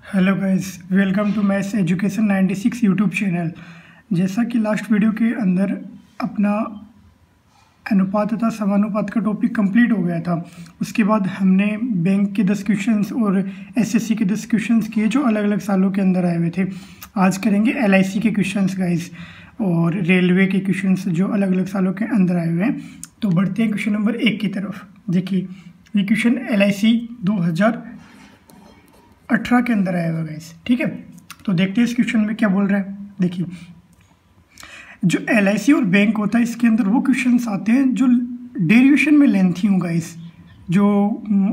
Hello guys, welcome to maths education 96 YouTube channel. जैसा कि last video के अंदर अपना अनुपात तथा समानुपात का टॉपिक कंप्लीट हो गया था। उसके बाद हमने बैंक के 10 क्वेश्चंस और एसएससी के 10 क्वेश्चंस किए जो अलग अलग सालों के अंदर आए हुए थे। आज करेंगे एलआईसी के क्वेश्चंस गाइस और रेलवे के क्वेश्चंस जो अलग अलग सालों के अंदर आए हुए हैं। तो बढ़ते हैं क्वेश्चन नंबर 1 की तरफ। देखिए ये क्वेश्चन एलआईसी 2018 के अंदर आया हुआ गाइस, ठीक है। तो देखते हैं इस क्वेश्चन में क्या बोल रहा है। देखिए जो एलआईसी और बैंक होता है इसके अंदर वो क्वेश्चंस आते हैं जो डेरिवेशन में लेंथी हों गाइस। जो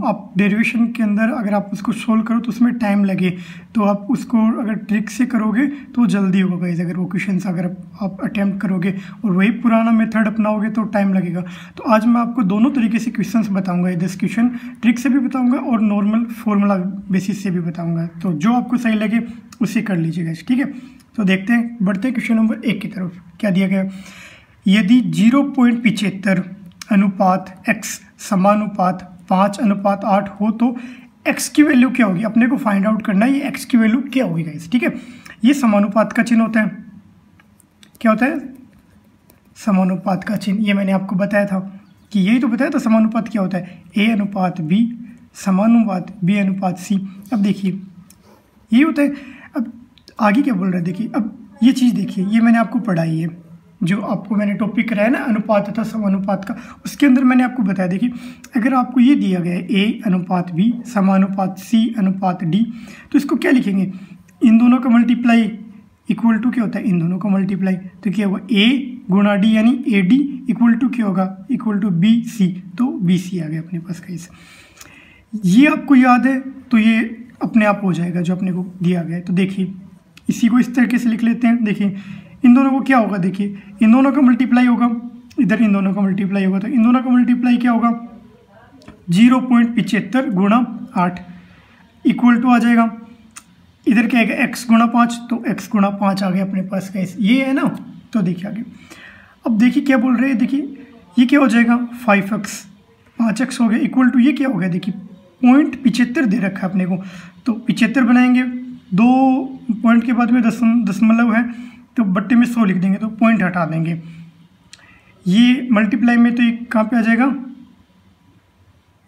आप डेरिवेशन के अंदर अगर आप उसको सोल्व करो तो उसमें टाइम लगे, तो आप उसको अगर ट्रिक से करोगे तो जल्दी होगा गाइस। अगर वो क्वेश्चंस अगर आप अटेम्प्ट करोगे और वही पुराना मेथड अपनाओगे तो टाइम लगेगा। तो आज मैं आपको दोनों तरीके से क्वेश्चंस बताऊंगा। 10 क्वेश्चन ट्रिक से भी बताऊंगा और नॉर्मल फॉर्मूला बेसिस से भी बताऊंगा। तो जो आपको सही लगे उसे कर लीजिएगा, ठीक है। तो देखते हैं, बढ़ते हैं क्वेश्चन नंबर 1 की तरफ। क्या दिया गया, यदि 0.75 अनुपात x समानुपात 5:8 हो तो x की वैल्यू क्या होगी। अपने को फाइंड आउट करना है ये x की वैल्यू क्या होगी गाइस, ठीक है। ये समानुपात का चिन्ह होता है। क्या होता है? समानुपात का चिन्ह। ये मैंने आपको बताया था कि यही तो बताया था समानुपात क्या होता है, a अनुपात b समानुपात b अनुपात c। अब देखिए ये होता है। अब आगे क्या बोल रहा है, देखिए अब ये चीज़ देखिए, ये मैंने आपको पढ़ाई है, जो आपको मैंने टॉपिक कराया ना अनुपात तथा समानुपात का, उसके अंदर मैंने आपको बताया। देखिए अगर आपको ये दिया गया है a अनुपात b समानुपात c अनुपात d, तो इसको क्या लिखेंगे, इन दोनों का मल्टीप्लाई इक्वल टू क्या होता है, इन दोनों का मल्टीप्लाई। तो क्या होगा, a गुणा d यानी ad इक्वल टू क्या होगा, इक्वल टू bc। तो bc आ गया अपने पास गाइस। ये आपको याद है तो ये अपने आप हो जाएगा जो अपने को दिया गया है। तो देखिए इसी को इस तरीके से लिख लेते हैं। देखिए इन दोनों को क्या होगा, देखिए इन दोनों का मल्टीप्लाई होगा, इधर इन दोनों का मल्टीप्लाई होगा, तो इन दोनों का मल्टीप्लाई क्या होगा, 0.75 गुणा 8 इक्वल टू आ जाएगा, इधर क्या आएगा x गुणा 5, तो x गुणा 5 आ गया अपने पास गाइस, ये है ना। तो देखिए आगे, अब देखिए क्या बोल रहे हैं, देखिए ये क्या हो जाएगा 5x 5x हो गया इक्वल टू ये क्या हो गया, देखिए 0.75 दे रखा है अपने को, तो 75 बनाएंगे, 2 पॉइंट के बाद में दशमलव है तो बट्टे में 100 लिख देंगे, तो पॉइंट हटा देंगे। ये मल्टीप्लाई में तो ये कहाँ पे आ जाएगा,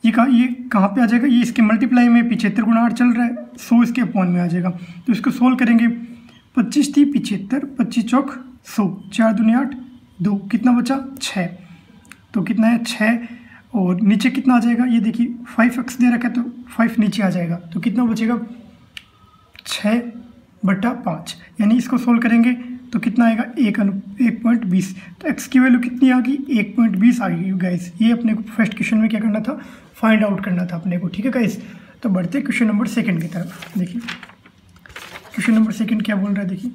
ये कहाँ पे आ जाएगा, ये इसके मल्टीप्लाई में 75 गुणा 8 चल रहा है, 100 इसके अपॉन में आ जाएगा। तो इसको सोल्व करेंगे, 25 थी 75, 25 चौक 100, 4 दूनी 8, 2 कितना बचा 6, तो कितना है 6, और नीचे कितना आ जाएगा, ये देखिए 5x दे रखा है तो 5 नीचे आ जाएगा, तो कितना बचेगा 6/5, यानी इसको सोल्व करेंगे तो कितना आएगा 1.20। तो x की वैल्यू कितनी आ गई, 1.20 आ गई गाइस। ये अपने को फर्स्ट क्वेश्चन में क्या करना था, फाइंड आउट करना था अपने को, ठीक है गाइस। तो बढ़ते हैं क्वेश्चन नंबर 2 की तरफ। देखिए क्वेश्चन नंबर 2 क्या बोल रहा है, देखिए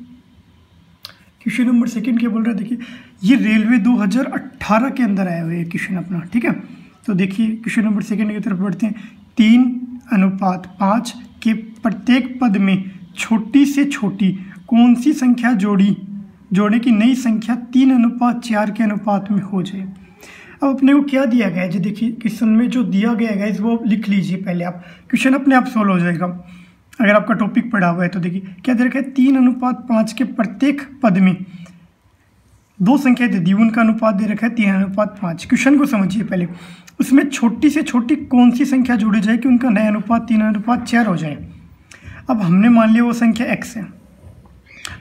क्वेश्चन नंबर 2 क्या बोल रहा है, देखिए ये रेलवे 2018 के अंदर आया हुआ है क्वेश्चन अपना, ठीक है। तो देखिए क्वेश्चन नंबर 2 की तरफ बढ़ते हैं। 3:5 के प्रत्येक पद में छोटी से छोटी कौन सी संख्या जोड़े की नई संख्या 3:4 के अनुपात में हो जाए। अब अपने को क्या दिया गया है, जो देखिए क्वेश्चन में जो दिया गया है वो लिख लीजिए पहले आप, क्वेश्चन अपने आप सोल्व हो जाएगा अगर आपका टॉपिक पढ़ा हुआ है। तो देखिए क्या दे रखा है, 3:5 के प्रत्येक पद में 2 संख्या दे दी, उनका अनुपात दे रखा है 3:5। क्वेश्चन को समझिए पहले, उसमें छोटी से छोटी कौन सी संख्या जोड़ी जाए कि उनका नया अनुपात 3:4 हो जाए। अब हमने मान लिया वो संख्या x है।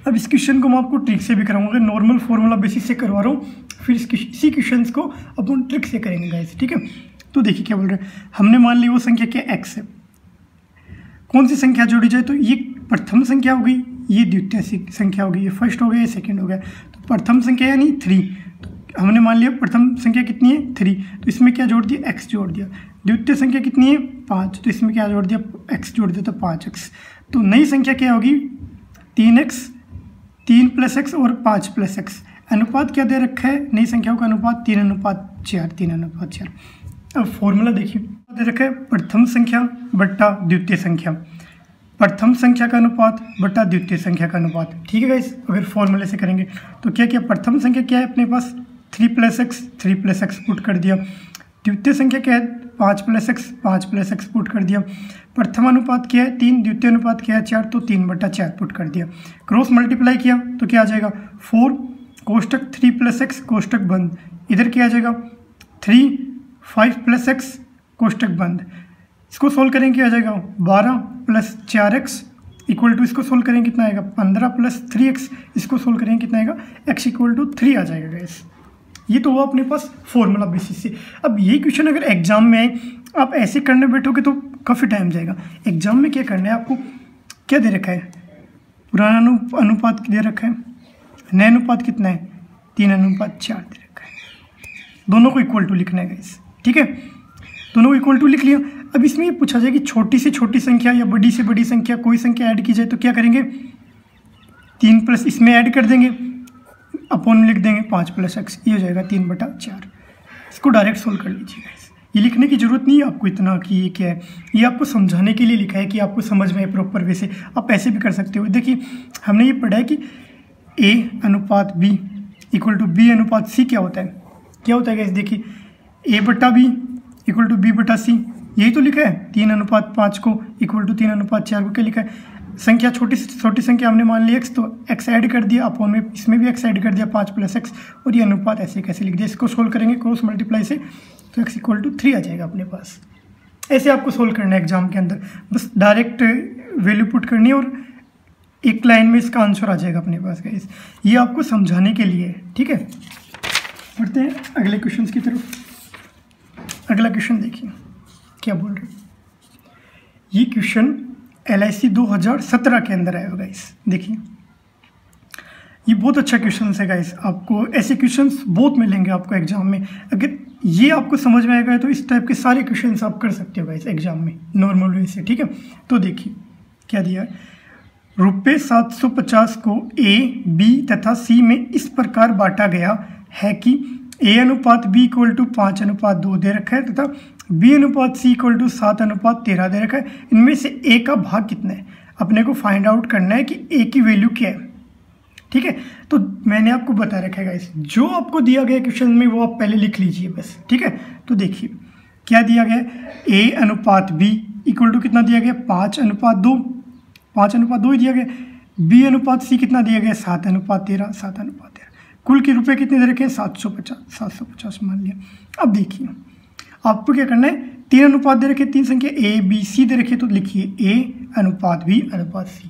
अब इस क्वेश्चन को मैं आपको ट्रिक से भी कराऊंगा, नॉर्मल फॉर्मूला बेसिस से करवा रहा हूँ, फिर इसी क्वेश्चन को अपन ट्रिक से करेंगे गाइस, ठीक है। तो देखिए क्या बोल रहे हैं, हमने मान ली वो संख्या क्या x है, कौन सी संख्या जोड़ी जाए, तो ये प्रथम संख्या हो गई, ये द्वितीय संख्या हो गई, ये फर्स्ट हो गया, ये सेकेंड हो गया। तो प्रथम संख्या यानी 3, तो हमने मान लिया प्रथम संख्या कितनी है 3, तो इसमें क्या जोड़ दिया x जोड़ दिया। द्वितीय संख्या कितनी है 5, तो इसमें क्या जोड़ दिया x जोड़ दिया, तो 5x। तो नई संख्या क्या होगी 3x, 3 + x और 5 + x। अनुपात क्या दे रखा है, नई संख्याओं का अनुपात 3:4, 3:4। अब फॉर्मूला देखिए दे रखा है, प्रथम संख्या बट्टा द्वितीय संख्या, प्रथम संख्या का अनुपात बट्टा द्वितीय संख्या का अनुपात, ठीक है गाइस। अगर फॉर्मूले से करेंगे तो क्या क्या, प्रथम संख्या क्या है अपने पास 3 + x, 3 + x पुट कर दिया। द्वितीय संख्या क्या है 5 + x 5 + x पुट कर दिया। प्रथम अनुपात क्या है 3, द्वितीय अनुपात क्या है 4, तो 3/4 पुट कर दिया। क्रॉस मल्टीप्लाई किया तो क्या आ जाएगा 4 कोष्टक 3 + x कोष्टक बंद। इधर क्या आ जाएगा 3 5 + x कोष्टक बंद। इसको सोल्व करेंगे क्या आ जाएगा 12 + 4x इक्वल टू, इसको सोल्व करेंगे कितना आएगा 15 + 3x, इसको सोल्व करेंगे कितना आएगा x = 3 आ जाएगा गाइस। ये तो हुआ अपने पास फॉर्मूला बेसिस से। अब ये क्वेश्चन अगर एग्जाम में आप ऐसे करने बैठोगे तो काफ़ी टाइम जाएगा। एग्जाम में क्या करना है आपको, क्या दे रखा है पुराना अनुपात दे रखा है, नया अनुपात कितना है 3/4 दे रखा है। दोनों को इक्वल टू लिखना है गाइस, ठीक है, दोनों को इक्वल टू लिख लिया। अब इसमें ये पूछा जाए कि छोटी से छोटी संख्या या बड़ी से बड़ी संख्या कोई संख्या ऐड की जाए तो क्या करेंगे 3 प्लस इसमें ऐड कर देंगे, अपॉन में लिख देंगे 5 + x, ये हो जाएगा 3/4। इसको डायरेक्ट सोल्व कर लीजिएगा। ये लिखने की जरूरत नहीं है आपको इतना कि ये क्या है, ये आपको समझाने के लिए लिखा है कि आपको समझ में आए प्रॉपर वे से। आप ऐसे भी कर सकते हो। देखिए हमने ये पढ़ा है कि A/B = B/C क्या होता है, क्या होता है गाइस, देखिए A/B = B/C, यही तो लिखा है। 3/5 को इक्वल टू 3/4 को क्या लिखा है, संख्या छोटी से छोटी संख्या हमने मान ली x, तो x ऐड कर दिया, अपॉन में इसमें भी x ऐड कर दिया 5 + x, और ये अनुपात ऐसे कैसे लिख दिया। इसको सोल्व करेंगे क्रॉस मल्टीप्लाई से तो x = 3 आ जाएगा अपने पास। ऐसे आपको सोल्व करना है एग्जाम के अंदर, बस डायरेक्ट वैल्यू पुट करनी है और एक लाइन में इसका आंसर आ जाएगा अपने पास गाइस। ये आपको समझाने के लिए, ठीक है। बढ़ते हैं अगले क्वेश्चन की तरफ। अगला क्वेश्चन देखिए क्या बोल रहे हैं। ये क्वेश्चन LIC 2017 के अंदर आया होगा गाइस। देखिए ये बहुत अच्छा क्वेश्चन है गाइस, आपको ऐसे क्वेश्चंस बहुत मिलेंगे आपको एग्जाम में। अगर ये आपको समझ में आएगा तो इस टाइप के सारे क्वेश्चंस आप कर सकते हो गाइस एग्जाम में नॉर्मल वे से, ठीक है। तो देखिए क्या दिया है, रुपये 750 को A, B तथा C में इस प्रकार बांटा गया है कि A/B = 5/2 दे रखा है तथा B/C = 7/13 दे रखा है। इनमें से A का भाग कितना है, अपने को फाइंड आउट करना है कि A की वैल्यू क्या है, ठीक है। तो मैंने आपको बता रखा है गाइस, जो आपको दिया गया क्वेश्चन में वो आप पहले लिख लीजिए बस, ठीक है। तो देखिए क्या दिया गया है, A/B = कितना दिया गया 5/2, 5/2 ही दिया गया। B/C कितना दिया गया 7/13, 7/13। कुल के रुपए कितने दे रखे हैं 750 मान लिया। अब देखिए आपको क्या करना है, 3 अनुपात दे रखे, 3 संख्या A/B/C दे रखे, तो लिखिए A/B/C।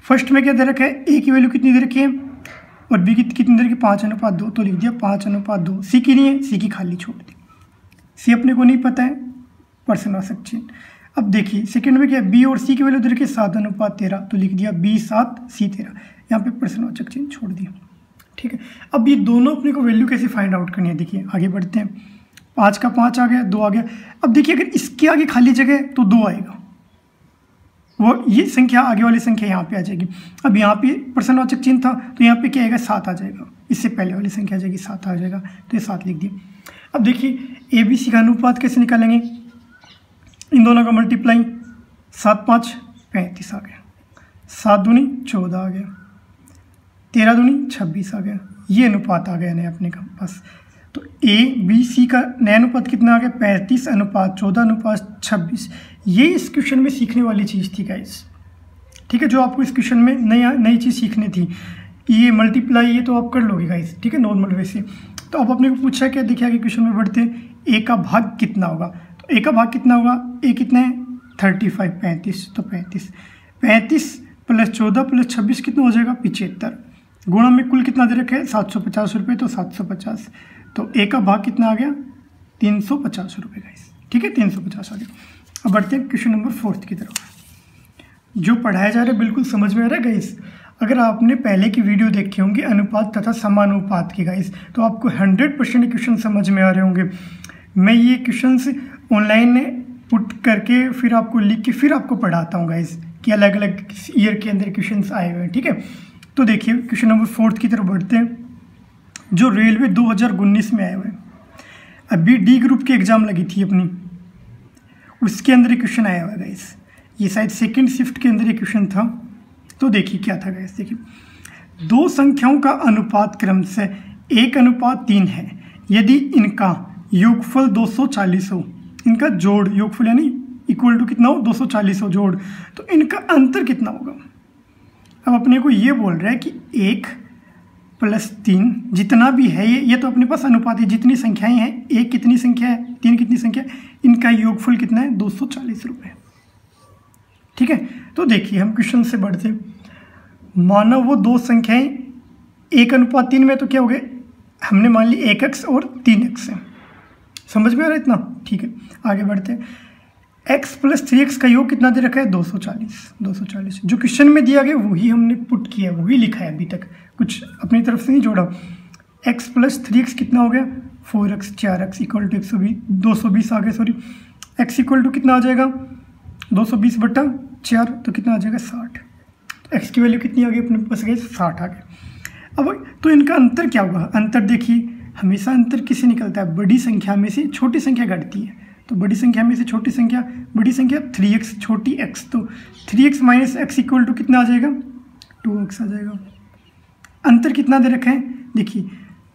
फर्स्ट में क्या दे रखा है, A की वैल्यू कितनी दे रखी है और B की कितनी दे रखी 5/2, तो लिख दिया 5/2। C की नहीं है, C की खाली छोड़ दी। C अपने को नहीं पता है, परसेंट चिन्ह। अब देखिए सेकंड में क्या है, B और C की वैल्यू दे रखी 7/13, तो लिख दिया B 7 C 13, यहाँ पे परसेंट चिन्ह छोड़ दिया, ठीक है। अब ये दोनों अपने को वैल्यू कैसे फाइंड आउट करनी है, देखिए आगे बढ़ते हैं। 5 का 5 आ गया, 2 आ गया। अब देखिए अगर इसके आगे खाली जगह है तो 2 आएगा, वो ये संख्या आगे वाली संख्या यहाँ पे आ जाएगी। अब यहाँ पे प्रश्नवाचक चिन्ह था तो यहाँ पे क्या आएगा 7 आ जाएगा, इससे पहले वाली संख्या आ जाएगी 7 आ जाएगा, तो ये 7 लिख दिया। अब देखिए ABC का अनुपात कैसे निकालेंगे, इन दोनों का मल्टीप्लाई, 7 5 35 आ गया, 7 दूनी 14 आ गया, 13 दूनी 26 आ गया। ये अनुपात आ गया नया अपने का पास। तो ABC का नया अनुपात कितना आ गया 35/14/26। ये इस क्वेश्चन में सीखने वाली चीज़ थी गाइस, ठीक है, जो आपको इस क्वेश्चन में नई चीज़ सीखनी थी। ये मल्टीप्लाई ये तो आप कर लोगे गाइस, ठीक है, नॉर्मल वे से। तो अब अपने को पूछा क्या, देखिए आगे क्वेश्चन में बढ़ते हैं, A का भाग कितना होगा। तो A का भाग कितना होगा, A कितना है 35, 35, तो 35 + 14 + 26 कितना हो जाएगा 75। गुणा में कुल कितना दे रखा है 750 रुपये, तो 750, तो A का भाग कितना आ गया 350 रुपये गाइस, ठीक है, 350 आ गया। अब बढ़ते हैं क्वेश्चन नंबर 4 की तरफ। जो पढ़ाया जा रहा है बिल्कुल समझ में आ रहा है गाइस। अगर आपने पहले की वीडियो देखे होंगे अनुपात तथा समानुपात की गाइस, तो आपको 100% क्वेश्चन समझ में आ रहे होंगे। मैं ये क्वेश्चंस ऑनलाइन पुट करके फिर आपको लिख के फिर आपको पढ़ाता हूँ गाइस कि अलग अलग ईयर के अंदर क्वेश्चंस आए हुए हैं, ठीक है। तो देखिए क्वेश्चन नंबर 4 की तरफ बढ़ते हैं, जो रेलवे 2019 में आए हुए हैं। अभी D ग्रुप की एग्जाम लगी थी अपनी, उसके अंदर एक क्वेश्चन आया हुआ है गाइस। ये शायद सेकंड शिफ्ट के अंदर एक क्वेश्चन था। तो देखिए क्या था गाइस, देखिए दो संख्याओं का अनुपात क्रम से 1/3 है यदि इनका योगफल 240 हो, इनका जोड़ योगफल यानी इक्वल टू कितना हो 240 हो जोड़, तो इनका अंतर कितना होगा। अब अपने को ये बोल रहा है कि 1 + 3 जितना भी है ये तो अपने पास अनुपात है, जितनी संख्याएं हैं, 1 कितनी संख्या है, 3 कितनी संख्या है, इनका योगफल कितना है 240 रुपये। ठीक है, तो देखिए हम क्वेश्चन से बढ़ते, मानो वो दो संख्याएं 1:3 में, तो क्या हो गए, हमने मान ली 1x और 3x है। समझ में आ रहा है इतना। ठीक है, आगे बढ़ते हैं। x + 3x का योग कितना दे रखा है 240। जो क्वेश्चन में दिया गया वही हमने पुट किया, वही लिखा है, अभी तक कुछ अपनी तरफ से नहीं जोड़ा। x + 3x कितना हो गया 4x 4x इक्वल टू 120 220 आ गया, सॉरी x इक्वल टू कितना आ जाएगा 220/4, तो कितना आ जाएगा 60। तो x की वैल्यू कितनी आ गई अपने पास गई 60 आ गई। अब तो इनका अंतर क्या होगा, अंतर देखिए हमेशा अंतर किससे निकलता है, बड़ी संख्या में से छोटी संख्या घटती है, तो बड़ी संख्या में से छोटी संख्या, बड़ी संख्या 3x छोटी x, तो 3x - x इक्वल टू कितना आ जाएगा 2x आ जाएगा। अंतर कितना दे रखा है, देखिए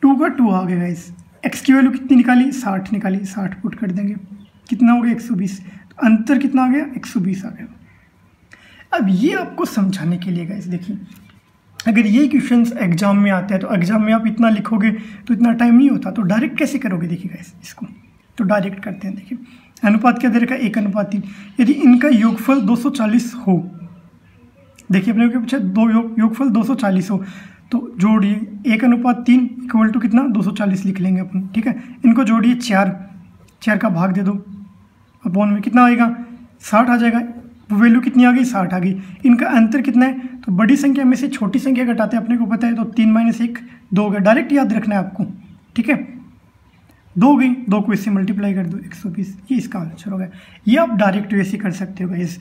2 का 2 आ गया इस, x की वैल्यू कितनी निकाली 60 निकाली, 60 पुट कर देंगे, कितना हो गया 120, तो अंतर कितना आ गया 120 आ गया। अब ये आपको समझाने के लिए गाइस, देखिए अगर ये क्वेश्चंस एग्जाम में आते हैं तो एग्जाम में आप इतना लिखोगे तो इतना टाइम नहीं होता, तो डायरेक्ट कैसे करोगे, देखिए गाइस इसको तो डायरेक्ट करते हैं। देखिए अनुपात क्या दे रखा है 1:3, यदि इनका योगफल 240 हो, देखिए अपने को पूछा दो योगफल 240 हो, तो जोड़िए 1:3 इक्वल टू कितना 240 लिख लेंगे अपन। ठीक है, इनको जोड़िए 4 का भाग दे दो, अपॉन में कितना आएगा 60 आ जाएगा, वैल्यू कितनी आ गई 60 आ गई। इनका अंतर कितना है, तो बड़ी संख्या में से छोटी संख्या घटाते हैं, अपने को पता है, तो 3 - 1 2 होगा, डायरेक्ट याद रखना है आपको। ठीक है, 2 गई, 2 को इससे मल्टीप्लाई कर दो 120, ये इसका आंसर होगा। ये आप डायरेक्ट वैसे कर सकते हो गाइस,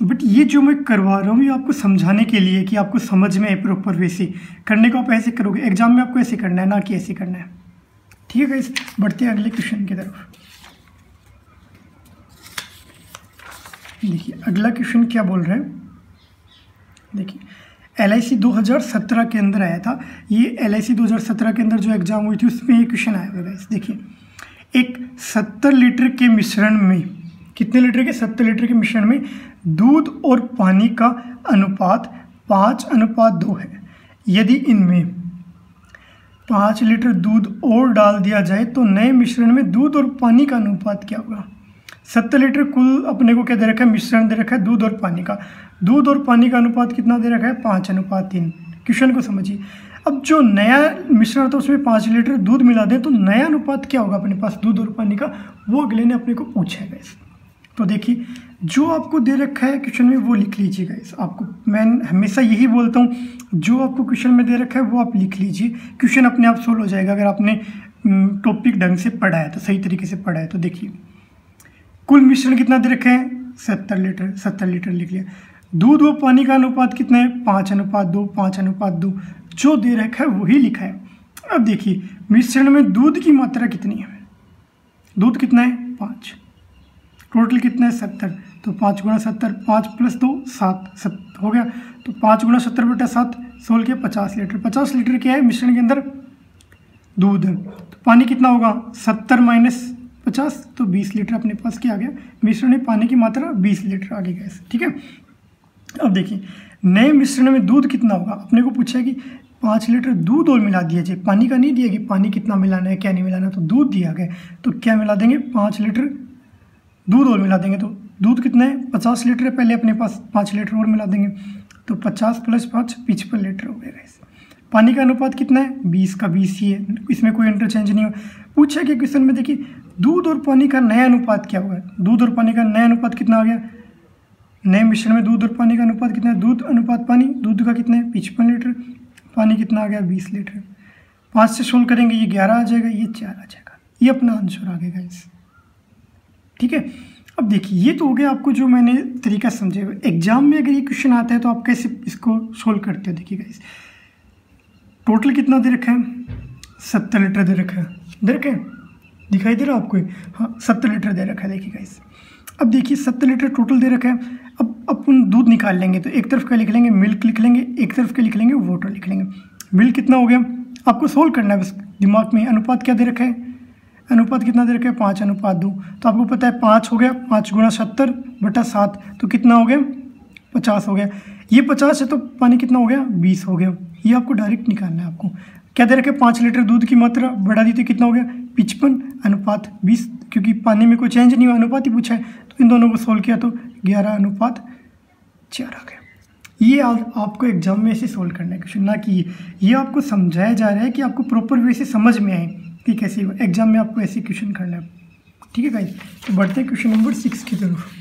बट ये जो मैं करवा रहा हूँ ये आपको समझाने के लिए कि आपको समझ में आए प्रॉपर वैसे करने को, आप ऐसे करोगे एग्जाम में आपको ऐसे करना है, ना कि ऐसे करना है। ठीक है गाइस, बढ़ते हैं अगले क्वेश्चन की तरफ। देखिए अगला क्वेश्चन क्या बोल रहे हैं, देखिए LIC 2017 के अंदर आया था, ये LIC 2017 के अंदर जो एग्जाम हुई थी उसमें ये क्वेश्चन आया हुआ गाइस। देखिए एक 70 लीटर के मिश्रण में, कितने लीटर के 70 लीटर के मिश्रण में दूध और पानी का अनुपात 5:2 है। यदि इनमें 5 लीटर दूध और डाल दिया जाए तो नए मिश्रण में दूध और पानी का अनुपात क्या होगा। 70 लीटर कुल अपने को क्या दे रखा है, मिश्रण दे रखा है दूध और पानी का, दूध और पानी का अनुपात कितना दे रखा है 5:3। क्वेश्चन को समझिए, अब जो नया मिश्रण था उसमें 5 लीटर दूध मिला दें तो नया अनुपात क्या होगा अपने पास दूध और पानी का, वो अगले ने अपने को पूछा है। तो देखिए जो आपको दे रखा है क्वेश्चन में वो लिख लीजिएगा। इस आपको मैं हमेशा यही बोलता हूँ, जो आपको क्वेश्चन में दे रखा है वो आप लिख लीजिए, क्वेश्चन अपने आप सोल्व हो जाएगा अगर आपने टॉपिक ढंग से पढ़ा है, तो सही तरीके से पढ़ा है। तो देखिए कुल मिश्रण कितना दे रखा है 70 लीटर, 70 लीटर लिख लिया। दूध और पानी का अनुपात कितना है 5:2, 5:2 जो दे रखा है वही लिखा है। अब देखिए मिश्रण में दूध की मात्रा कितनी है, दूध कितना है 5, टोटल कितना है 70, तो 5 × 70, 5 + 2 7 हो गया, तो 5 × 70/7 16 के 50 लीटर। 50 लीटर क्या है मिश्रण के अंदर दूध है, तो पानी कितना होगा 70 - 50, तो 20 लीटर अपने पास क्या आ गया, मिश्रण में पानी की मात्रा 20 लीटर आ गई गैस। ठीक है, अब देखिए नए मिश्रण में दूध कितना होगा, अपने को पूछा है कि 5 लीटर दूध और मिला दिया जाए, पानी का नहीं दिया कि पानी कितना मिलाना है क्या नहीं मिलाना, तो दूध दिया गया, तो क्या मिला देंगे 5 लीटर दूध और मिला देंगे, तो दूध कितना है 50 लीटर है पहले अपने पास, 5 लीटर और मिला देंगे, तो 50 + 5 55 लीटर हो गया गैस। पानी का अनुपात कितना है 20 का 20 ही है, इसमें कोई इंटरचेंज नहीं हो। पूछा कि क्वेश्चन में देखिए दूध और पानी का नया अनुपात क्या होगा, दूध और पानी का नया अनुपात कितना आ गया, नए मिश्रण में दूध और पानी का अनुपात कितना है, दूध अनुपात पानी, दूध का कितना है 55 लीटर, पानी कितना आ गया 20 लीटर। 5 से सोल्व करेंगे ये 11 आ जाएगा, ये 4 आ जाएगा, ये अपना आंसर आ गया इस। ठीक है, अब देखिए ये तो हो गया आपको जो मैंने तरीका समझे। एग्जाम में अगर ये क्वेश्चन आता है तो आप कैसे इसको सोल्व करते हो, देखिएगा इस टोटल कितना दे रखा है 70 लीटर दे रखा है, दे रखा है दिखाई दे रहा है आपको, हाँ 70 लीटर दे रखा है। देखिएगा इस, अब देखिए 70 लीटर टोटल दे रखा है। अब अपन दूध निकाल लेंगे तो एक तरफ क्या लिख लेंगे मिल्क लिख लेंगे, एक तरफ क्या लिख लेंगे वाटर लिख लेंगे। मिल्क कितना हो गया आपको सोल्व करना है बस दिमाग में, अनुपात क्या दे रखा है अनुपात कितना दे रखा है 5:2। तो आपको पता है 5 हो गया, 5 × 70/7 तो कितना हो गया 50 हो गया। ये 50 है तो पानी कितना हो गया 20 हो गया। ये आपको डायरेक्ट निकालना है। आपको क्या दे रखा है 5 लीटर दूध की मात्रा बढ़ा दी तो कितना हो गया 55:20, क्योंकि पानी में कोई चेंज नहीं हुआ, अनुपात ही पूछा है। तो इन दोनों को सोल्व किया तो 11:4 आ गया। ये आपको एग्जाम में ऐसे सोल्व करना है क्वेश्चन, ना कि ये आपको समझाया जा रहा है कि आपको प्रॉपर वे से समझ में आए कि कैसे एग्जाम में आपको ऐसे क्वेश्चन करना है। ठीक है गाइस, तो बढ़ते हैं क्वेश्चन नंबर 6 की तरफ।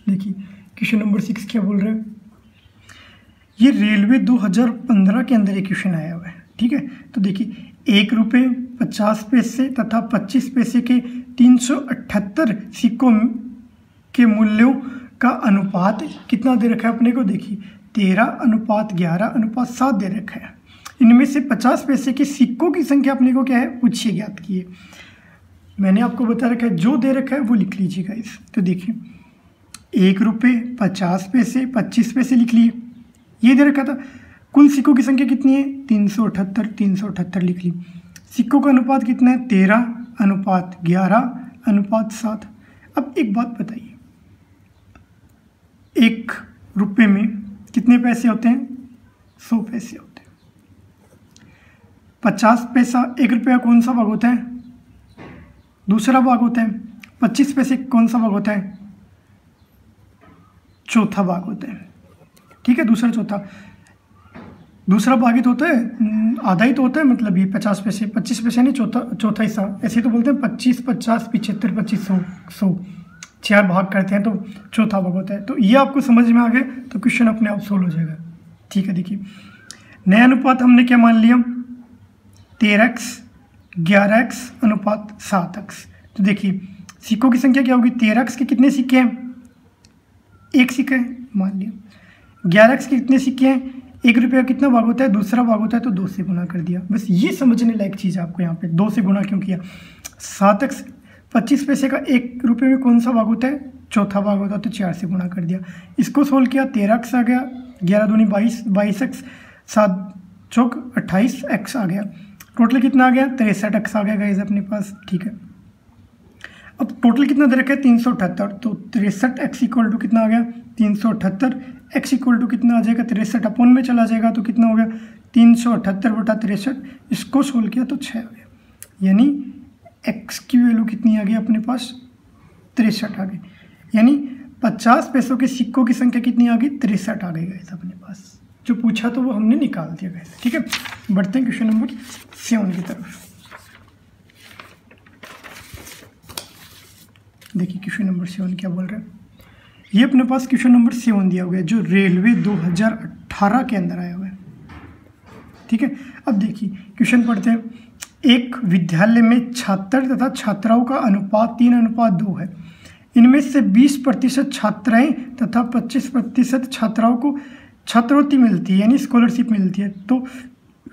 देखिए क्वेश्चन नंबर 6 क्या बोल रहे हैं, ये रेलवे 2015 के अंदर एक क्वेश्चन आया हुआ है। ठीक है, तो देखिए 1 रुपये 50 पैसे तथा 25 पैसे के 378 सिक्कों के मूल्यों का अनुपात कितना दे रखा है अपने को। देखिए 13:11:7 दे रखा है। इनमें से 50 पैसे के सिक्कों की संख्या अपने को क्या है पूछिए, ज्ञात कीजिए। मैंने आपको बता रखा है, जो दे रखा है वो लिख लीजिएगा इस। तो देखिए 1 रुपये 50 पैसे 25 पैसे लिख लिए, ये दे रखा था। कुल सिक्कों की संख्या कितनी है 378 लिख ली। सिक्कों का अनुपात कितना है 13:11:7। अब एक बात बताइए, 1 रुपये में कितने पैसे होते हैं 100 पैसे होते हैं। 50 पैसा 1 रुपया कौन सा भाग होता है दूसरा भाग होता है। 25 पैसे कौन सा भाग होता है चौथा भाग होता है। ठीक है, दूसरा भाग ही तो होता है, आधा ही तो होता है। मतलब ये 50 पैसे 25 पैसे नहीं, चौथा हिस्सा, ऐसे तो बोलते हैं 25 50 75 25 100 4 भाग करते हैं तो चौथा भाग होता है। तो ये आपको समझ में आ गया तो क्वेश्चन अपने आप सोल्व हो जाएगा। ठीक है, देखिए नया अनुपात हमने क्या मान लिया 13x 11x 7x। तो देखिए सिक्कों की संख्या क्या होगी 13x के कितने सिक्के हैं 1 सिक्का है मान लिया। 11x के कितने सिक्के हैं 1 रुपये का कितना भाग होता है दूसरा भाग होता है, तो 2 से गुना कर दिया। बस ये समझने लायक चीज़ है आपको यहाँ पे 2 से गुना क्यों किया। 7x 25 पैसे का 1 रुपये में कौन सा भाग होता है चौथा भाग होता है, तो 4 से गुना कर दिया। इसको सोल्व किया 13x आ गया, 11 दूनी 22 22x 7 चौक 28x आ गया। टोटल कितना आ गया 63x आ गया गाइस अपने पास। ठीक है, अब टोटल कितना दे रखा है 378, तो 63x इक्वल टू कितना आ गया 378। x इक्वल टू कितना आ जाएगा 63 अपॉन में चला जाएगा तो कितना हो गया 378/63। इसको सोल्व किया तो 6 आ गया, यानी x की वैल्यू कितनी आ गई अपने पास 63 आ गई। यानी 50 पैसों के सिक्कों की संख्या कितनी आ गई 63 आ गई गाइस अपने पास। जो पूछा तो वो हमने निकाल दिया गाइस। ठीक है, बढ़ते हैं क्वेश्चन नंबर 7 की तरफ। देखिए क्वेश्चन नंबर 7 क्या बोल रहे हैं, ये अपने पास क्वेश्चन नंबर 7 दिया हुआ है जो रेलवे 2018 के अंदर आया हुआ है। ठीक है, अब देखिए क्वेश्चन पढ़ते हैं। एक विद्यालय में छात्र तथा छात्राओं का अनुपात 3:2 है। इनमें से 20% छात्राएं तथा 25% छात्राओं को छात्रवृत्ति मिलती है, यानी स्कॉलरशिप मिलती है। तो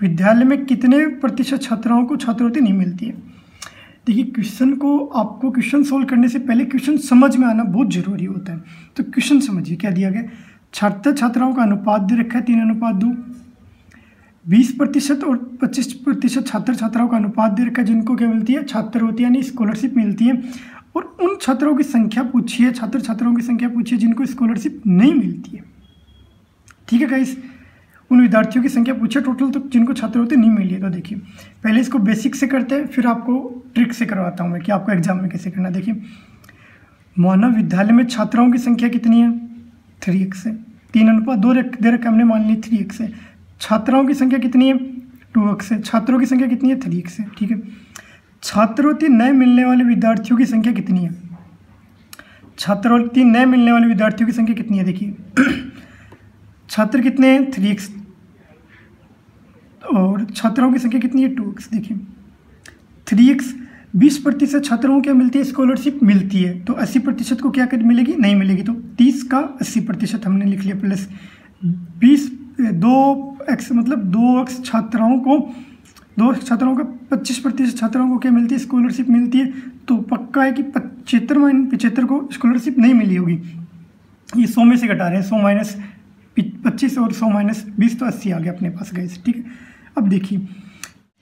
विद्यालय में कितने प्रतिशत छात्राओं को छात्रवृत्ति नहीं मिलती है। देखिए क्वेश्चन को आपको क्वेश्चन सोल्व करने से पहले क्वेश्चन समझ में आना बहुत जरूरी होता है। तो क्वेश्चन समझिए क्या दिया गया, छात्र छात्राओं का अनुपात दे रखा है 3:2। 20% और 25% छात्र छात्राओं का अनुपात दे रखा है जिनको क्या मिलती है छात्रवृत्ति यानी स्कॉलरशिप मिलती है। और उन छात्रों की संख्या पूछिए, छात्र छात्राओं की संख्या पूछिए जिनको स्कॉलरशिप नहीं मिलती है। ठीक है गाइस, उन विद्यार्थियों की संख्या पूछे टोटल तो जिनको छात्रवृत्ति नहीं मिली है। तो देखिए पहले इसको बेसिक से करते हैं, फिर आपको ट्रिक से करवाता हूँ मैं कि आपको एग्जाम में कैसे करना। देखिए मानव विद्यालय में छात्राओं की संख्या कितनी है 3x है, 3:2 दे रखा हमने मान ली 3x है। छात्राओं की संख्या कितनी है 2x है, छात्रों की संख्या कितनी है 3x है। ठीक है, छात्रवृत्ति नए मिलने वाले विद्यार्थियों की संख्या कितनी है, छात्रवृत्ति नए मिलने वाले विद्यार्थियों की संख्या कितनी है। देखिए छात्र कितने हैं 3x और छात्राओं की संख्या कितनी है 2x। देखिए 3x 20% छात्रों को क्या मिलती है स्कॉलरशिप मिलती है, तो 80% को क्या कर मिलेगी नहीं मिलेगी। तो 30 का 80% हमने लिख लिया प्लस 2x मतलब 2x छात्राओं को 2 का 25% छात्राओं को क्या मिलती है स्कॉलरशिप मिलती है। तो पक्का है कि 75 को स्कॉलरशिप नहीं मिली होगी। ये 100 में से घटा रहे हैं, 100 माइनस 25 और 100 माइनस 20 तो 80 आ गया अपने पास गाइस। ठीक है, अब देखिए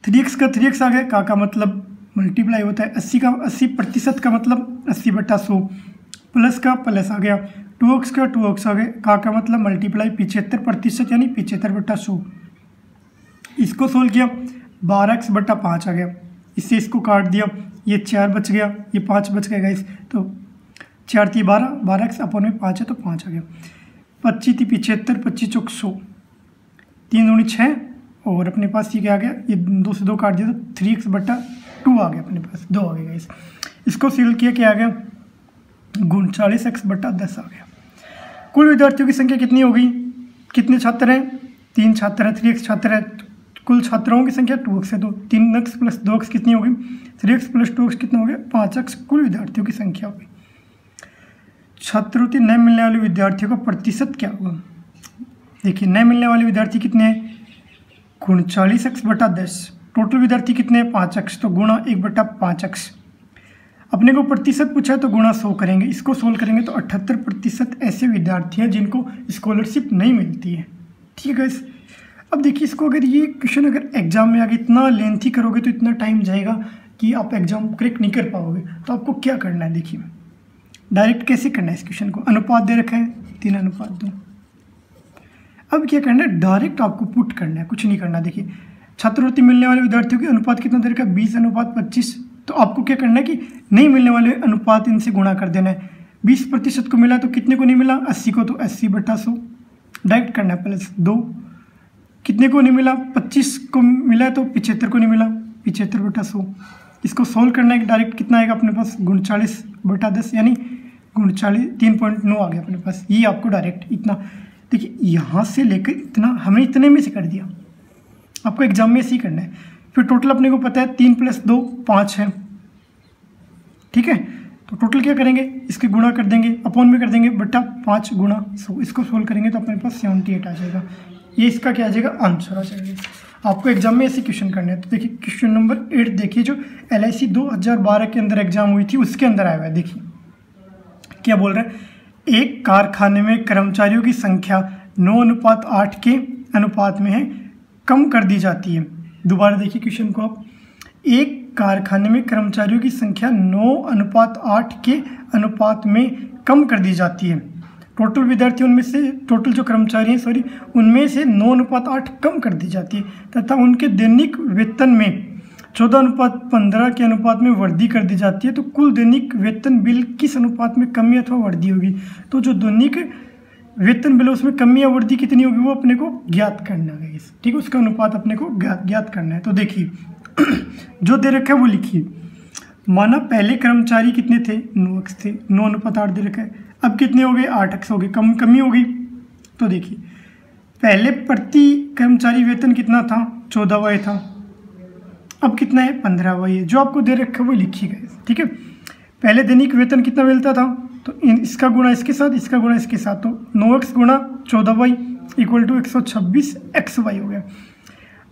3x का 3x आ गया, का मतलब मल्टीप्लाई होता है 80% का मतलब 80/100 प्लस का प्लस आ गया 2x का 2x आ गया का मतलब मल्टीप्लाई 75% यानी 75/100। इसको सोल्व किया 12x/5 आ गया, इससे इसको काट दिया, ये 4 बच गया, ये 5 बच गया गाइस, तो 4 थी 12, 12x अपन में 5 है तो 5 आ गया। 25 थी 75, 25 चौक 100, 3 दूनी 6 और अपने पास ये क्या आ गया, ये 2 से 2 काट दिया तो 3x/2 आ गया, अपने पास 2 आ गया गाइस। इसको सील किया क्या आ गया 39x/10 आ गया। कुल विद्यार्थियों की संख्या कितनी होगी, कितने छात्र हैं 3 छात्र हैं, 3x छात्र है, कुल छात्रों की संख्या 2x है तो 3x + 2x कितनी होगी 3x + 2x कितना हो गया 5x कुल विद्यार्थियों की संख्या होगी। छात्रवृत्ति नए मिलने वाले विद्यार्थियों का प्रतिशत क्या होगा, देखिए नए मिलने वाले विद्यार्थी कितने हैं 39x/10, टोटल विद्यार्थी कितने हैं 5x तो गुणा 1/5x। अपने को प्रतिशत पूछा है तो गुणा 100 करेंगे, इसको सोल्व करेंगे तो 78% ऐसे विद्यार्थी हैं जिनको स्कॉलरशिप नहीं मिलती है। ठीक है गाइस, अब देखिए इसको अगर ये क्वेश्चन अगर एग्जाम में आगे इतना लेंथी करोगे तो इतना टाइम जाएगा कि आप एग्जाम क्रैक नहीं कर पाओगे। तो आपको क्या करना है, देखिए डायरेक्ट कैसे करना है इस क्वेश्चन को, अनुपात दे रखा है 3:2। अब क्या करना है, डायरेक्ट आपको पुट करना है, कुछ नहीं करना। देखिए छात्रवृत्ति मिलने वाले विद्यार्थियों के अनुपात कितना दे रखा है 20:25, तो आपको क्या करना है कि नहीं मिलने वाले अनुपात इनसे गुणा कर देना है। 20% को मिला तो कितने को नहीं मिला 80 को, तो 80/100 डायरेक्ट करना है प्लस 2। कितने को नहीं मिला 25 को मिला तो 75 को नहीं मिला 75/100। इसको सोल्व करना है डायरेक्ट कितना आएगा अपने पास 39/10 यानी 3.9 आ गया अपने पास। ये आपको डायरेक्ट इतना, देखिए यहाँ से लेकर इतना हमने इतने में से कर दिया, आपको एग्जाम में ऐसे ही करना है। फिर टोटल अपने को पता है 3 + 2 5 है, ठीक है, तो टोटल क्या करेंगे इसके गुणा कर देंगे, अपॉन में कर देंगे बटा 5 × 100। इसको सोल्व करेंगे तो अपने पास 78 आ जाएगा। ये इसका क्या आ जाएगा आंसर आ जाएगा। आपको एग्जाम में ऐसे क्वेश्चन करने हैं। तो देखिए क्वेश्चन नंबर 8 देखिए, जो LIC 2012 के अंदर एग्जाम हुई थी उसके अंदर आया हुआ है। देखिए क्या बोल रहा है, एक कारखाने में कर्मचारियों की संख्या 9:8 के अनुपात में है, कम कर दी जाती है। दोबारा देखिए क्वेश्चन को आप, एक कारखाने में कर्मचारियों की संख्या 9:8 के अनुपात में कम कर दी जाती है। टोटल विद्यार्थी उनमें से, टोटल जो कर्मचारी हैं उनमें से 9:8 कम कर दी जाती है तथा उनके दैनिक वेतन में 14:15 के अनुपात में वृद्धि कर दी जाती है। तो कुल दैनिक वेतन बिल किस अनुपात में कमी अथवा वृद्धि होगी। तो जो दैनिक वेतन बिल उसमें कमी या वृद्धि कितनी होगी वो अपने को ज्ञात करना है, ठीक है, उसका अनुपात अपने को ज्ञात करना है। तो देखिए जो दे रखा है वो लिखिए। माना पहले कर्मचारी कितने थे 9x थे, 9:8 दे रखा है। अब कितने हो गए 8x हो गए, कमी हो गई। तो देखिए पहले प्रति कर्मचारी वेतन कितना था 14Y था, अब कितना है 15Y है। जो आपको दे रखा है वो लिखिएगा, ठीक है। पहले दैनिक वेतन कितना मिलता था तो इसका गुणा इसके साथ, इसका गुणा इसके साथ, तो 9x × 14Y = 126XY हो गया।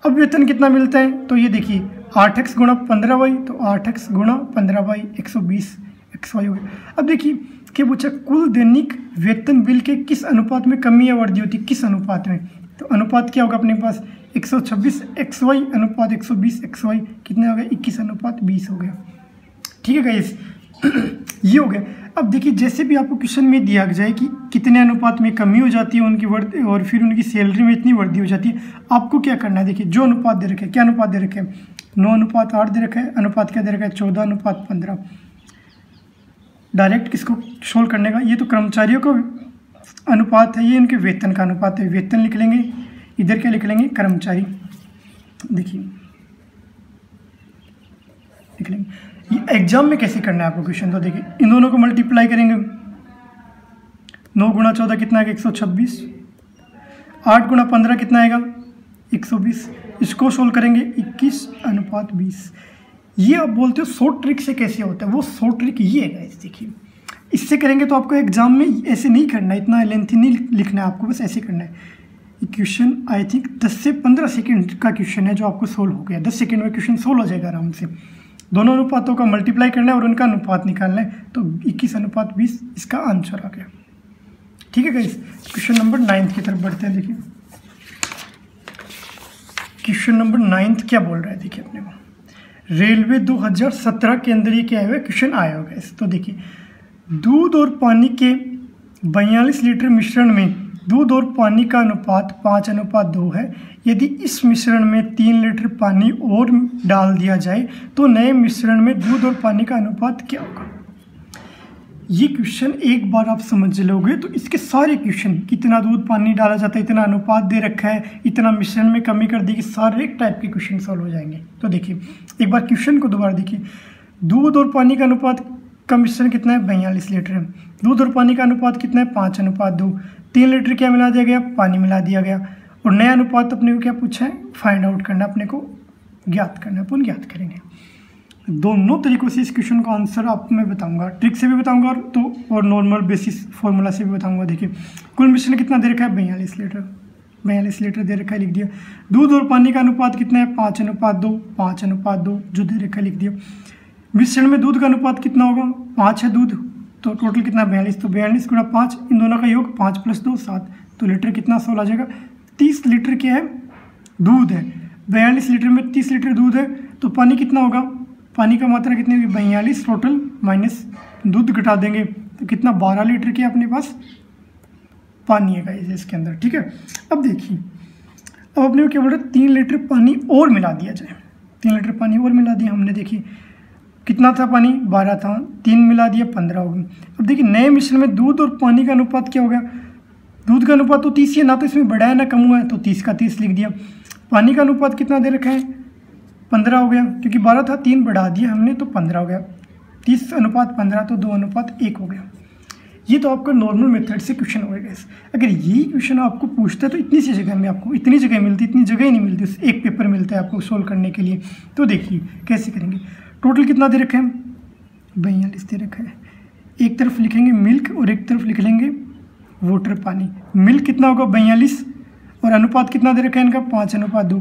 अब वेतन कितना मिलता है तो ये देखिए 8x × 15Y, तो 8x × 15Y 120XY हो गया। अब देखिए क्या पूछा, कुल दैनिक वेतन बिल के किस अनुपात में कमी या वृद्धि होती है, किस अनुपात में। तो अनुपात क्या होगा अपने पास 126XY अनुपात 120XY कितना हो गया 21:20 हो गया। ठीक है गाइस, ये हो गया। अब देखिए जैसे भी आपको क्वेश्चन में दिया जाए कि कितने अनुपात में कमी हो जाती है उनकी वृद्धि और फिर उनकी सैलरी में इतनी वृद्धि हो जाती है, आपको क्या करना है। देखिए जो अनुपात दे रखे हैं, क्या अनुपात दे रखे हैं 9:8 दे रखा है, अनुपात क्या दे रखा है 14:15। डायरेक्ट किसको सोल्व करने का, ये तो कर्मचारियों का अनुपात है, ये उनके वेतन का अनुपात है, वेतन लिख लेंगे, इधर क्या लिख लेंगे कर्मचारी। देखिए लिख लेंगे। ये एग्जाम में कैसे करना है आपको क्वेश्चन, तो देखिए इन दोनों को मल्टीप्लाई करेंगे, 9 × 14 कितना आएगा 126, 8 × 15 कितना आएगा 120। इसको सोल्व करेंगे 21:20। ये आप बोलते हो शॉर्ट ट्रिक से कैसे होता है, वो शॉर्ट ट्रिक ये है गाइस। देखिए इससे करेंगे तो आपको एग्जाम में ऐसे नहीं करना है, इतना लेंथी नहीं लिखना है आपको, बस ऐसे करना है। ये क्वेश्चन आई थिंक 10 से 15 सेकेंड का क्वेश्चन है जो आपको सोल्व हो गया, 10 सेकेंड में क्वेश्चन सोल्व हो जाएगा आराम से। दोनों अनुपातों का मल्टीप्लाई करना है और उनका अनुपात निकालना है, तो 21:20 इसका आंसर आ गया। ठीक है गाइस, क्वेश्चन नंबर 9 की तरफ बढ़ते हैं। देखिए क्वेश्चन नंबर 9 क्या बोल रहा है, देखिए अपने को, रेलवे 2017 के अंदर ये क्या है क्वेश्चन आया होगा इस। तो देखिए, दूध और पानी के 42 लीटर मिश्रण में दूध और पानी का अनुपात 5:2 है। यदि इस मिश्रण में 3 लीटर पानी और डाल दिया जाए तो नए मिश्रण में दूध और पानी का अनुपात क्या होगा। ये क्वेश्चन एक बार आप समझ लोगे तो इसके सारे क्वेश्चन, कितना दूध पानी डाला जाता है, इतना अनुपात दे रखा है, इतना मिश्रण में कमी कर दी, कि सारे एक टाइप के क्वेश्चन सॉल्व हो जाएंगे। तो देखिए एक बार क्वेश्चन को दोबारा देखिए, दूध और पानी का अनुपात का मिश्रण कितना है 42 लीटर है। दूध और पानी का अनुपात कितना है 5:2। 3 लीटर क्या मिला दिया गया, पानी मिला दिया गया। और नया अनुपात अपने को क्या पूछा है, फाइंड आउट करना, अपने को ज्ञात करना, अपन ज्ञात करेंगे। दोनों तरीक़ों से इस क्वेश्चन का आंसर आपको मैं बताऊंगा, ट्रिक से भी बताऊंगा और नॉर्मल बेसिस फॉर्मूला से भी बताऊंगा। देखिए कुल मिश्रण कितना दे रखा है 42 लीटर, 42 लीटर दे रखा है, लिख दिया। दूध और पानी का अनुपात कितना है 5:2, 5:2 जो दे रखा है लिख दिया। मिश्रण में दूध का अनुपात कितना होगा, 5 है दूध, तो टोटल कितना 42, तो 42 गुणा 5, इन दोनों का योग 5 + 2 7, तो लीटर कितना 16 आ जाएगा। 30 लीटर क्या है दूध है, 42 लीटर में 30 लीटर दूध है, तो पानी कितना होगा, पानी का मात्रा कितनी होगी 42 टोटल माइनस दूध घटा देंगे तो कितना 12 लीटर के अपने पास पानी है गाइस इसके अंदर। ठीक है, अब देखिए, अब अपने को क्या बोल रहे हैं 3 लीटर पानी और मिला दिया जाए। 3 लीटर पानी और मिला दिया हमने, देखिए कितना था पानी 12 था, 3 मिला दिया 15 हो गया। अब देखिए नए मिश्रण में दूध और पानी का अनुपात क्या हो गया, दूध का अनुपात तो 30 ही है, ना तो इसमें बढ़ा है ना कम हुआ है, तो 30 का 30 लिख दिया। पानी का अनुपात कितना दे रखा है 15 हो गया, क्योंकि 12 था 3 बढ़ा दिया हमने तो 15 हो गया। 30:15 तो 2:1 हो गया। ये तो आपका नॉर्मल मेथड से क्वेश्चन होगा। अगर यही क्वेश्चन आपको पूछता है तो इतनी सी जगह में आपको इतनी जगह मिलती, इतनी जगह ही नहीं मिलती, एक पेपर मिलता है आपको सोल्व करने के लिए। तो देखिए कैसे करेंगे, टोटल कितना दे रखा है 42 दे रखा है। एक तरफ लिखेंगे मिल्क और एक तरफ लिख लेंगे वाटर पानी। मिल्क कितना होगा 42 और अनुपात कितना दे रखा है इनका 5:2,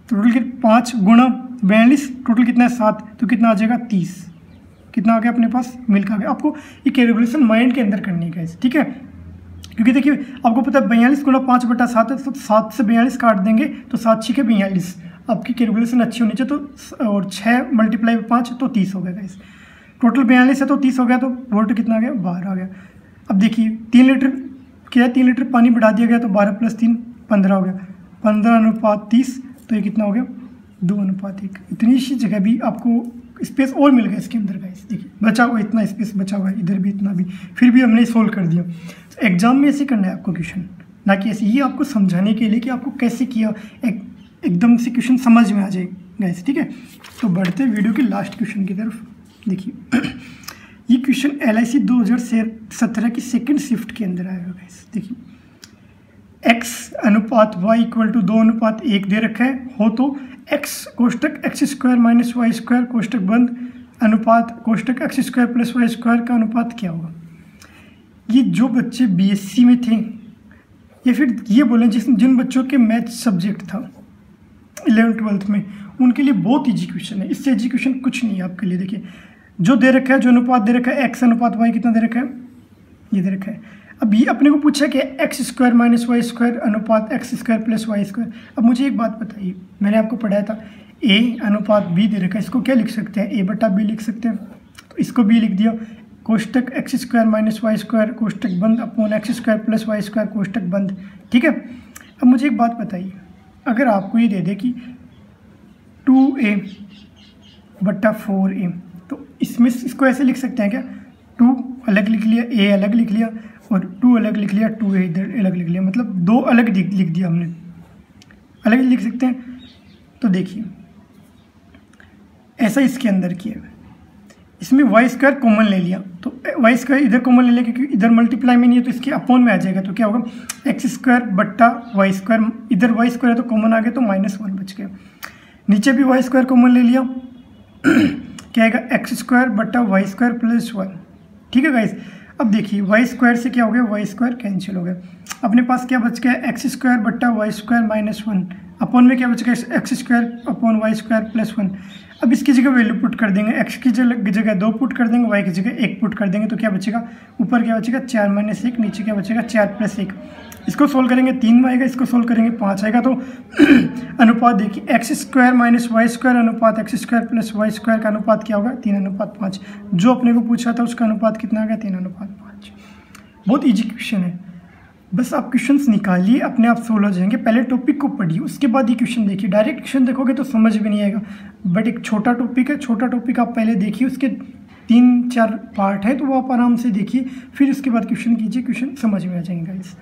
टोटल 5 गुणा 42 टोटल कितना है 7, तो कितना आ जाएगा 30। कितना आ गया अपने पास मिल्क आ गया। आपको ये कैलकुलेशन माइंड के अंदर करनी है, ठीक है, क्योंकि देखिए आपको पता है 42 गुणा 5/7 है, तो 7 से 42 काट देंगे तो 7 6 के 42। आपकी कैलकुलेशन अच्छी होनी चाहिए, तो और 6 × 5 तो 30 हो गया गाइस। टोटल 42 है तो 30 हो गया, तो वोल्ट कितना आ गया 12 आ गया। अब देखिए 3 लीटर क्या है, 3 लीटर पानी बढ़ा दिया गया तो 12 + 3 15 हो गया। 15:30 तो ये कितना हो गया 2:1। इतनी सी जगह भी आपको स्पेस और मिल गया इसके अंदर गाइस। देखिए बचा हुआ इतना स्पेस बचा हुआ है, इधर भी इतना भी, फिर भी हमने सोल्व कर दिया। तो एग्जाम में ऐसे करना है आपको क्वेश्चन, ना कि ऐसे। ये आपको समझाने के लिए कि आपको कैसे किया, एकदम से क्वेश्चन समझ में आ जाए गाइस, ठीक है। तो बढ़ते वीडियो के लास्ट क्वेश्चन की तरफ। देखिए ये क्वेश्चन LIC 2017 की सेकेंड शिफ्ट के अंदर आएगा गाइस। देखिए x/y = 2:1 दे रखा है हो तो x कोष्टक x² - y² कोष्टक बंद अनुपात कोष्टक x² + y² का अनुपात क्या होगा। ये जो बच्चे BSc में थे या फिर ये बोलें जिन बच्चों के मैथ सब्जेक्ट था 11th 12th में, उनके लिए बहुत ईजी क्वेश्चन है। इससे ईजी क्वेश्चन कुछ नहीं है आपके लिए। देखिए जो दे रखा है, जो अनुपात दे रखा है x/y कितना दे रखा है, ये दे रखा है। अब ये अपने को पूछा कि x² - y² अनुपात x² + y²। अब मुझे एक बात बताइए, मैंने आपको पढ़ाया था a/b दे रखा है, इसको क्या लिख सकते हैं a/b लिख सकते हैं, तो इसको b लिख दिया। कोष्टक x² - y² कोष्टक बंद अपॉन x² + y² कोष्टक बंद, ठीक है। अब मुझे एक बात बताइए, अगर आपको ये दे दे कि 2a/4a, तो इसमें इसको ऐसे लिख सकते हैं क्या, 2 अलग लिख लिया, a अलग लिख लिया और 2 अलग लिख लिया, 2a इधर अलग लिख लिया, मतलब 2 अलग लिख दिया हमने, अलग लिख सकते हैं। तो देखिए ऐसा इसके अंदर किया, इसमें y² कॉमन ले लिया, तो y² इधर कॉमन ले लिया क्योंकि इधर मल्टीप्लाई में नहीं है, तो इसके अपॉन में आ जाएगा, तो क्या होगा x² / y², इधर y² है तो कॉमन आ गया तो -1 बच गया। नीचे भी y² कॉमन ले लिया, क्या आएगा x² / y² + 1, ठीक है गाइस। अब देखिए y² से क्या हो गया, y² कैंसिल हो गया, अपने पास क्या बच गया x² / y² - 1, अपॉन में क्या बच गया x² / y² + 1। अब इसकी जगह वैल्यू पुट कर देंगे, x की जगह 2 पुट कर देंगे, y की जगह 1 पुट कर देंगे, तो क्या बचेगा, ऊपर क्या बचेगा 4 - 1, नीचे क्या बचेगा 4 + 1। इसको सोल्व करेंगे 3 आएगा, इसको सोल्व करेंगे 5 आएगा। तो अनुपात देखिए x square minus Y square अनुपात x square plus Y square का अनुपात क्या होगा 3:5। जो अपने को पूछा था उसका अनुपात कितना आ गया 3:5। बहुत ईजी क्वेश्चन है, बस आप क्वेश्चंस निकालिए अपने आप सोल्व हो जाएंगे। पहले टॉपिक को पढ़िए उसके बाद ये क्वेश्चन देखिए। डायरेक्ट क्वेश्चन देखोगे तो समझ भी नहीं आएगा, बट एक छोटा टॉपिक है, छोटा टॉपिक आप पहले देखिए, उसके 3-4 पार्ट है तो वो आप आराम से देखिए, फिर उसके बाद क्वेश्चन कीजिए, क्वेश्चन समझ में आ जाएंगे गाइस।